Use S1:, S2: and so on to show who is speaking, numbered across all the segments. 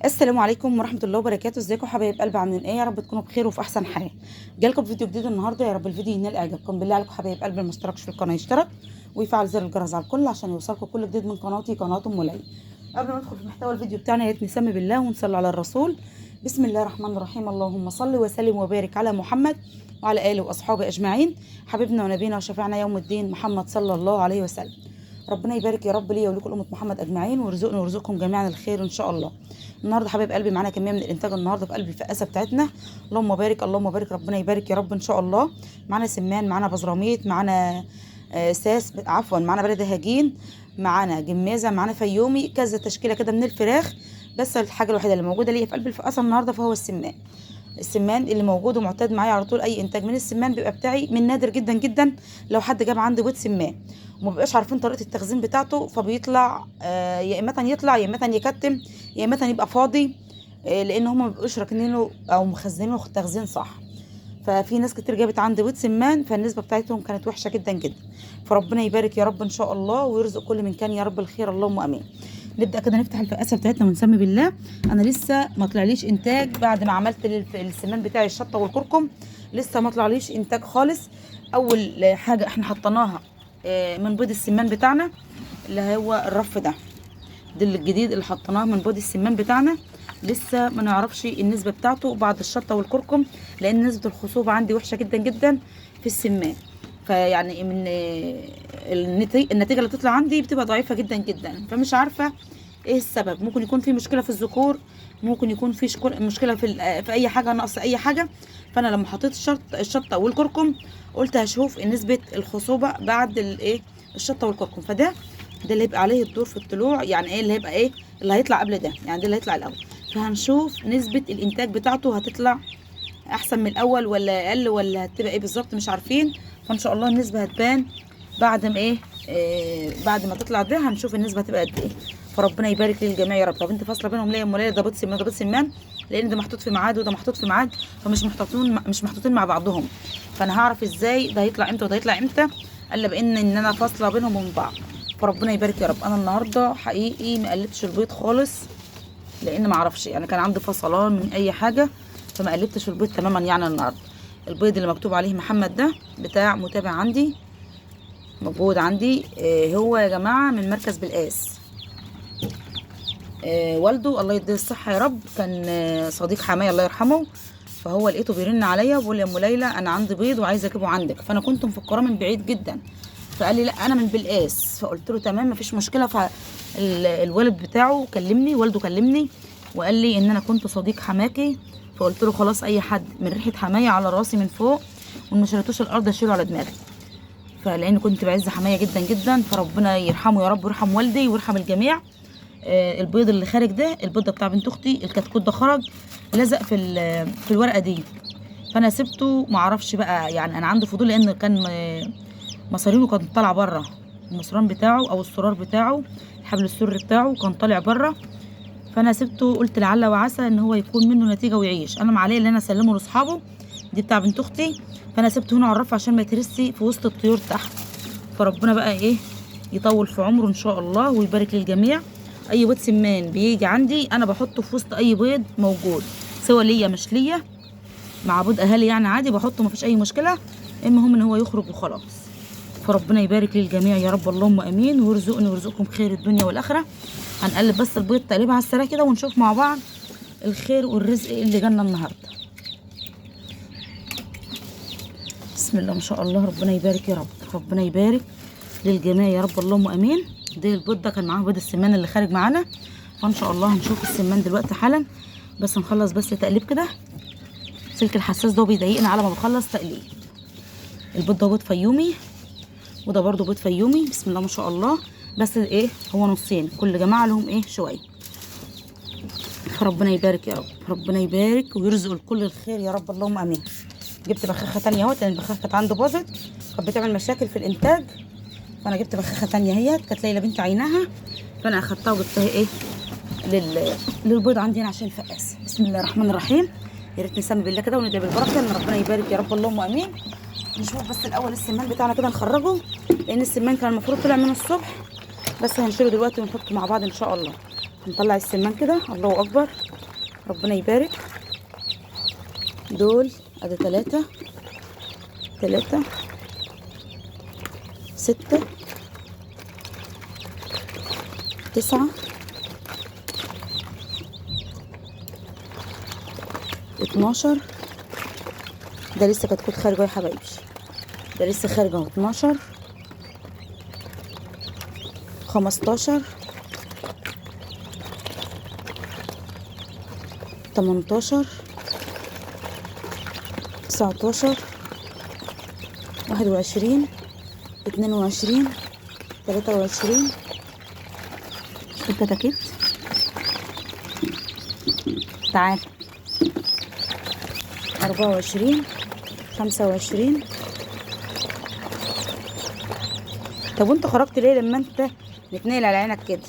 S1: السلام عليكم ورحمه الله وبركاته. ازيكم حبايب قلب؟ عاملين ايه؟ يا رب تكونوا بخير وفي احسن حال. جالكم فيديو جديد النهارده، يا رب الفيديو ينال اعجابكم. بالله عليكم حبايب قلب اللي مشتركش في القناه يشترك ويفعل زر الجرس على الكل عشان يوصلكم كل جديد من قناتي قناه ام ليلى. قبل ما ندخل في محتوى الفيديو بتاعنا يا ريت نسمي بالله ونصلي على الرسول. بسم الله الرحمن الرحيم. اللهم صل وسلم وبارك على محمد وعلى اله واصحابه اجمعين. حبيبنا ونبينا وشفيعنا يوم الدين محمد صلى الله عليه وسلم. ربنا يبارك يا رب ليا ولكل امه محمد اجمعين، ويرزقني ويرزقكم جميعا الخير ان شاء الله. النهارده حبايب قلبي معانا كميه من الانتاج النهارده في قلب الفقاسه بتاعتنا. اللهم بارك اللهم بارك، ربنا يبارك يا رب ان شاء الله. معانا سمان، معانا بزراميط، معانا ساس، عفوا معانا بلدي هجين، معانا جمازه، معانا فيومي، كذا تشكيله كده من الفراخ. بس الحاجه الوحيده اللي موجوده ليا في قلب الفقاسه النهارده فهو السمان. السمان اللي موجود ومعتاد معايا على طول، اي انتاج من السمان بيبقى بتاعي. من نادر جدا جدا لو حد جاب عندي بيض سمان وما بيبقاش عارفين طريقه التخزين بتاعته، فبيطلع يا اما يطلع يا اما يكتم يا اما يبقى فاضي، لان هم ما بيبقوش راكنينه او مخزنينه تخزين صح. ففي ناس كتير جابت عندي بيض سمان فالنسبه بتاعتهم كانت وحشه جدا جدا. فربنا يبارك يا رب ان شاء الله ويرزق كل من كان يا رب الخير، اللهم امين. نبدا كده نفتح الفقاسه بتاعتنا ونسمي بالله. انا لسه ما طلعليش انتاج بعد ما عملت السمان بتاعي الشطه والكركم، لسه ما طلعليش انتاج خالص. اول حاجه احنا حطيناها من بيض السمان بتاعنا اللي هو الرف ده الجديد اللي حطيناه من بيض السمان بتاعنا. لسه ما نعرفش النسبه بتاعته بعد الشطه والكركم، لان نسبه الخصوبه عندي وحشه جدا جدا في السمان. فيعني من النتيجه اللي بتطلع عندي بتبقى ضعيفه جدا جدا، فمش عارفه ايه السبب. ممكن يكون في مشكله في الذكور، ممكن يكون في مشكله في اي حاجه، نقص اي حاجه. فانا لما حطيت الشطه والكركم قلت هشوف نسبه الخصوبه بعد الايه الشطه والكركم. ده اللي هيبقى عليه الدور في الطلوع، يعني ايه اللي هيبقى ايه اللي هيطلع قبل ده، يعني ده اللي هيطلع الاول. فهنشوف نسبه الانتاج بتاعته هتطلع احسن من الاول ولا اقل ولا هتبقى ايه بالظبط، مش عارفين. فان شاء الله النسبه هتبان بعد ما بعد ما تطلع ده هنشوف النسبه هتبقى قد ايه. فربنا يبارك للجميع يا رب. طب انت فاصله بينهم ليه يا ام ليلى؟ ده بيض سمان ده بيض سمان، لان ده محطوط في ميعاد وده محطوط في ميعاد، فمش محطوطين مع بعضهم. فانا هعرف ازاي ده هيطلع امتى وده هيطلع امتى الا بان انا فاصله بينهم وبين بعض. فربنا يبارك يا رب. انا النهارده حقيقي ما قلبتش البيض خالص، لان ما اعرفش يعني كان عندي فصلان من اي حاجه، فما قلبتش البيض تماما. يعني النهارده البيض اللي مكتوب عليه محمد ده بتاع متابع عندي موجود عندي، هو يا جماعه من مركز بالقاس. والده الله يديه الصحه يا رب كان صديق حماية الله يرحمه، فهو لقيته بيرن عليا وبيقول لي يا ام ليلى انا عندي بيض وعايزه اجيبه عندك. فانا كنت مفكراه من بعيد جدا، فقال لي لا انا من بالقاس. فقلت له تمام مفيش مشكله. فالوالد بتاعه كلمني، والده كلمني وقال لي ان انا كنت صديق حماكي. فقلت له خلاص اي حد من ريحه حماية على راسي من فوق، وما شريتوش الارض اشيله على دماغي. فلان كنت بعز حماية جدا جدا، فربنا يرحمه يا رب ويرحم والدي ويرحم الجميع. البيض اللي خارج ده البيض ده بتاع بنت اختي، الكتكوت ده خرج لزق في الورقه دي، فانا سبته. ما اعرفش بقى، يعني انا عندي فضول لان كان مصارينه كانت طالعه بره، المصران بتاعه او السرار بتاعه الحبل السري بتاعه كان طالع بره. فانا سبته قلت لعل وعسى ان هو يكون منه نتيجه ويعيش. انا معليه ان انا اسلمه لاصحابه، دي بتاع بنت اختي، فانا سبته هنا على الرف عشان ما يترسي في وسط الطيور تحت. فربنا بقى ايه يطول في عمره ان شاء الله ويبارك للجميع. اي بيض سمان بيجي عندي انا بحطه في وسط اي بيض موجود، سواء ليا مش ليا، مع بيض اهالي يعني عادي بحطه مفيش اي مشكله، المهم ان هو يخرج وخلاص. فربنا يبارك للجميع يا رب، اللهم امين، ويرزقني ويرزقكم خير الدنيا والاخره. هنقلب بس البيض تقليبه على السريع كده ونشوف مع بعض الخير والرزق اللي جالنا النهارده. بسم الله ما شاء الله، ربنا يبارك يا رب، ربنا يبارك للجميع يا رب، اللهم امين. ده البيض ده كان معاه بيض السمان اللي خارج معانا، فان شاء الله هنشوف السمان دلوقتي حالا. بس نخلص بس تقليب كده، سلك الحساس ده بيضايقنا على ما بخلص تقليب. البيض ده بيض فيومي وده برده بيض فيومي، بسم الله ما شاء الله. بس ايه هو نصين، كل جماعه لهم ايه شويه. فربنا يبارك يا رب، ربنا يبارك ويرزق الكل الخير يا رب، اللهم امين. جبت بخاخه تانية اهوت، لان البخاخه كانت عنده باظت كانت بتعمل مشاكل في الانتاج، فانا جبت بخاخه تانية اهيت كانت ليلى بنت عينها، فانا اخدتها وجبتها ايه للبيض عندي هنا عشان الفقاس. بسم الله الرحمن الرحيم. يا ريت نسمي بالله كده وندعي بالبركه ان ربنا يبارك يا رب، اللهم امين. نشوف بس الاول السمان بتاعنا كده نخرجه، لان السمان كان المفروض طلع من الصبح، بس هنشيله دلوقتي ونحطه مع بعض ان شاء الله. هنطلع السمان كده، الله اكبر ربنا يبارك. دول ادي 3 6 9 12. ده لسه كتكوت خارجه يا حبايبي، ده لسه خارجه اهو. 12 15 18 19 21 22 23. شوف الكتاكيت. تعال 24 25. طب وانت خرجت ليه لما انت متنقل على عينك كده؟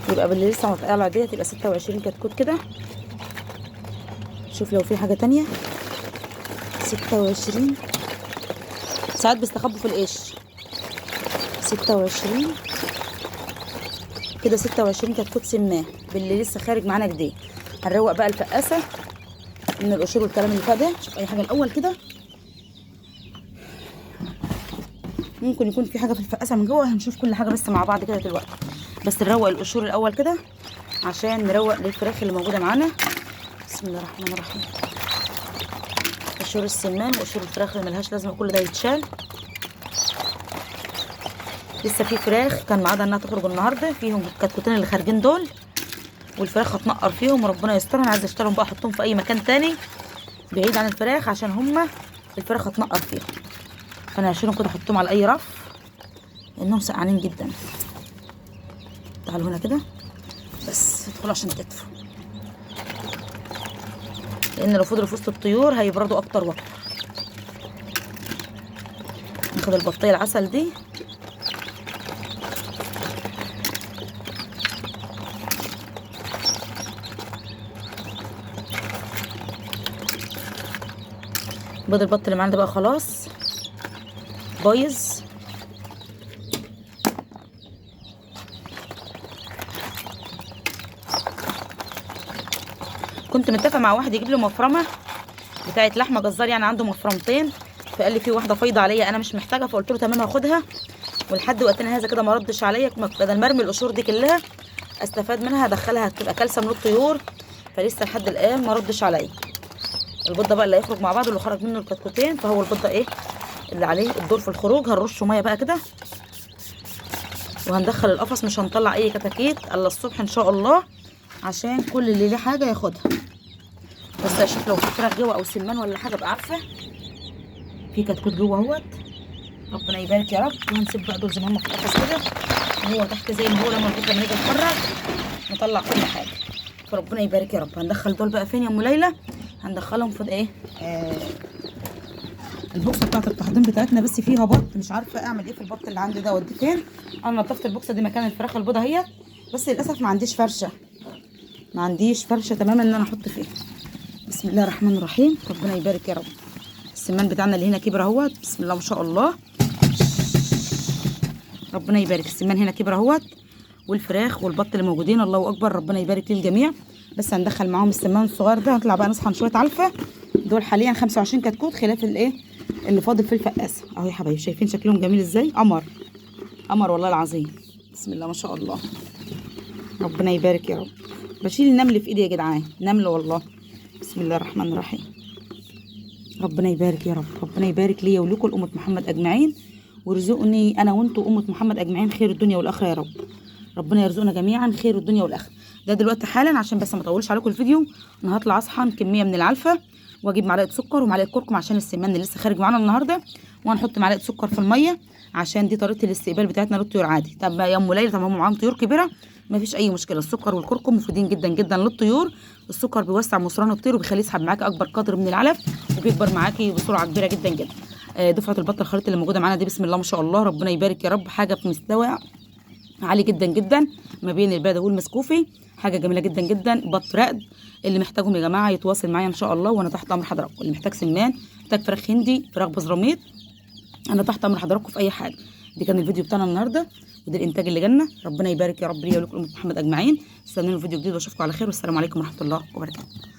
S1: يبقى باللي لسه متقلع دي تبقى 26 كتكوت كده. شوف لو في حاجه تانية. 26 ساعات بيستخبوا في القش. 26 كده. 26 كتكوت سماه باللي لسه خارج معانا جديد. هنروق بقى الفقاسه من القشور والكلام اللي فات ده. شوف اي حاجه الاول كده. ممكن يكون في حاجه في الفقاسه من جوه، هنشوف كل حاجه بس مع بعض كده دلوقتي. بس نروق القشور الاول كده عشان نروق للفراخ اللي موجوده معانا. بسم الله الرحمن الرحيم. قشور السمان وقشور الفراخ اللي ملهاش لازمه كل ده يتشال. لسه في فراخ كان معاها انها تخرج النهارده، فيهم الكتكوتين اللي خارجين دول، والفراخ هتنقر فيهم وربنا يسترها. انا عايزه اشتريهم بقى احطهم في اي مكان تاني بعيد عن الفراخ عشان هما الفراخ هتنقر فيهم. فانا هشيلهم كده احطهم على اي رف لانهم سقعانين جدا. تعالوا هنا كده بس ادخلوا عشان تدفوا، لان لو فضلوا في وسط الطيور هيبردوا اكتر واكتر. ناخد البطيه العسل دي بيض البط اللي معانا ده بقى خلاص بايظ. كنت متفق مع واحد يجيب لي مفرمه بتاعه لحمه جزار، يعني عنده مفرمتين، فقال لي في واحده فايضه عليا انا مش محتاجه، فقلت له تمام هاخدها. ولحد وقتنا هذا كده ما ردش عليا. بدل ما ارمي القشور دي كلها استفاد منها، ادخلها تبقى كالسه من الطيور، فلسه لحد الان ما ردش عليا. البيض ده بقى اللي هيخرج مع بعض اللي خرج منه الكتكوتين، فهو البيض ده ايه اللي عليه الدور في الخروج. هنرشه ميه بقى كده وهندخل القفص، مش هنطلع اي كتاكيت الا الصبح ان شاء الله عشان كل اللي ليه حاجه ياخدها. بس اشوف لو في فراخ جوه او سمان ولا حاجه ابقى عارفه. في كتكوت جوه اهوت، ربنا يبارك يا رب. وهنسيب بقى دول زي ما هم في القفص كده وهو تحت زي ما هو. لما نيجي نتفرج نطلع كل حاجه، فربنا يبارك يا رب. هندخل دول بقى فين يا ام ليلى؟ هندخلهم في ايه البوكسه بتاعت التحضير بتاعتنا. بس فيها بط مش عارفه اعمل ايه في البط اللي عندي ده اوديه فين. انا نظفت البوكسه دي مكان الفراخ البيضه اهي، بس للاسف ما عنديش فرشه، ما عنديش فرشه تماما ان انا احط فيها. بسم الله الرحمن الرحيم. ربنا يبارك يا رب. السمان بتاعنا اللي هنا كبر اهوت، بسم الله ما شاء الله. ربنا يبارك. السمان هنا كبر اهوت، والفراخ والبط اللي موجودين الله اكبر، ربنا يبارك للجميع. بس هندخل معاهم السمان الصغير ده. هنطلع بقى نصحن شويه علفه. دول حاليا 25 كتكوت خلاف الايه اللي فاضل في الفقاسه اهو يا حبايبي. شايفين شكلهم جميل ازاي؟ قمر قمر والله العظيم. بسم الله ما شاء الله. ربنا يبارك يا رب. بشيل النمل في ايدي يا جدعان، نمل والله. بسم الله الرحمن الرحيم. ربنا يبارك يا رب. ربنا يبارك ليا ولكم لأمة محمد اجمعين، ويرزقني انا وانتم أمة محمد اجمعين خير الدنيا والاخره يا رب. ربنا يرزقنا جميعا خير الدنيا والاخره. ده دلوقتي حالا عشان بس ما اطولش عليكم الفيديو. انا هطلع اصحن كميه من العلفه واجيب معلقه سكر ومعلقه كركم عشان السمان اللي لسه خارج معانا النهارده، وهنحط معلقه سكر في الميه عشان دي طريقه الاستقبال بتاعتنا للطيور عادي. طب يا ام ليلى، طب هم معاهم طيور كبيره ما فيش اي مشكله. السكر والكركم مفيدين جدا جدا للطيور. السكر بيوسع مصران الطير وبيخليه يسحب معاكي اكبر قدر من العلف وبيكبر معاكي بسرعه كبيره جدا جدا. دفعه البط الخليط اللي موجوده معانا دي بسم الله ما شاء الله، ربنا يبارك يا رب. حاجه في مستوى عالي جدا جدا ما بين البادة والمسكوفي، حاجه جميله جدا جدا. بط رقد اللي محتاجهم يا جماعه يتواصل معايا ان شاء الله، وانا تحت امر حضراتكم. اللي محتاج سمان، محتاج فراخ هندي، فراخ بزراميط، انا تحت امر حضراتكم في اي حاجه. دي كان الفيديو بتاعنا النهارده، وده الانتاج اللي جالنا. ربنا يبارك يا رب ليا ولكم محمد اجمعين. استنوني فيديو جديد واشوفكم على خير، والسلام عليكم ورحمه الله وبركاته.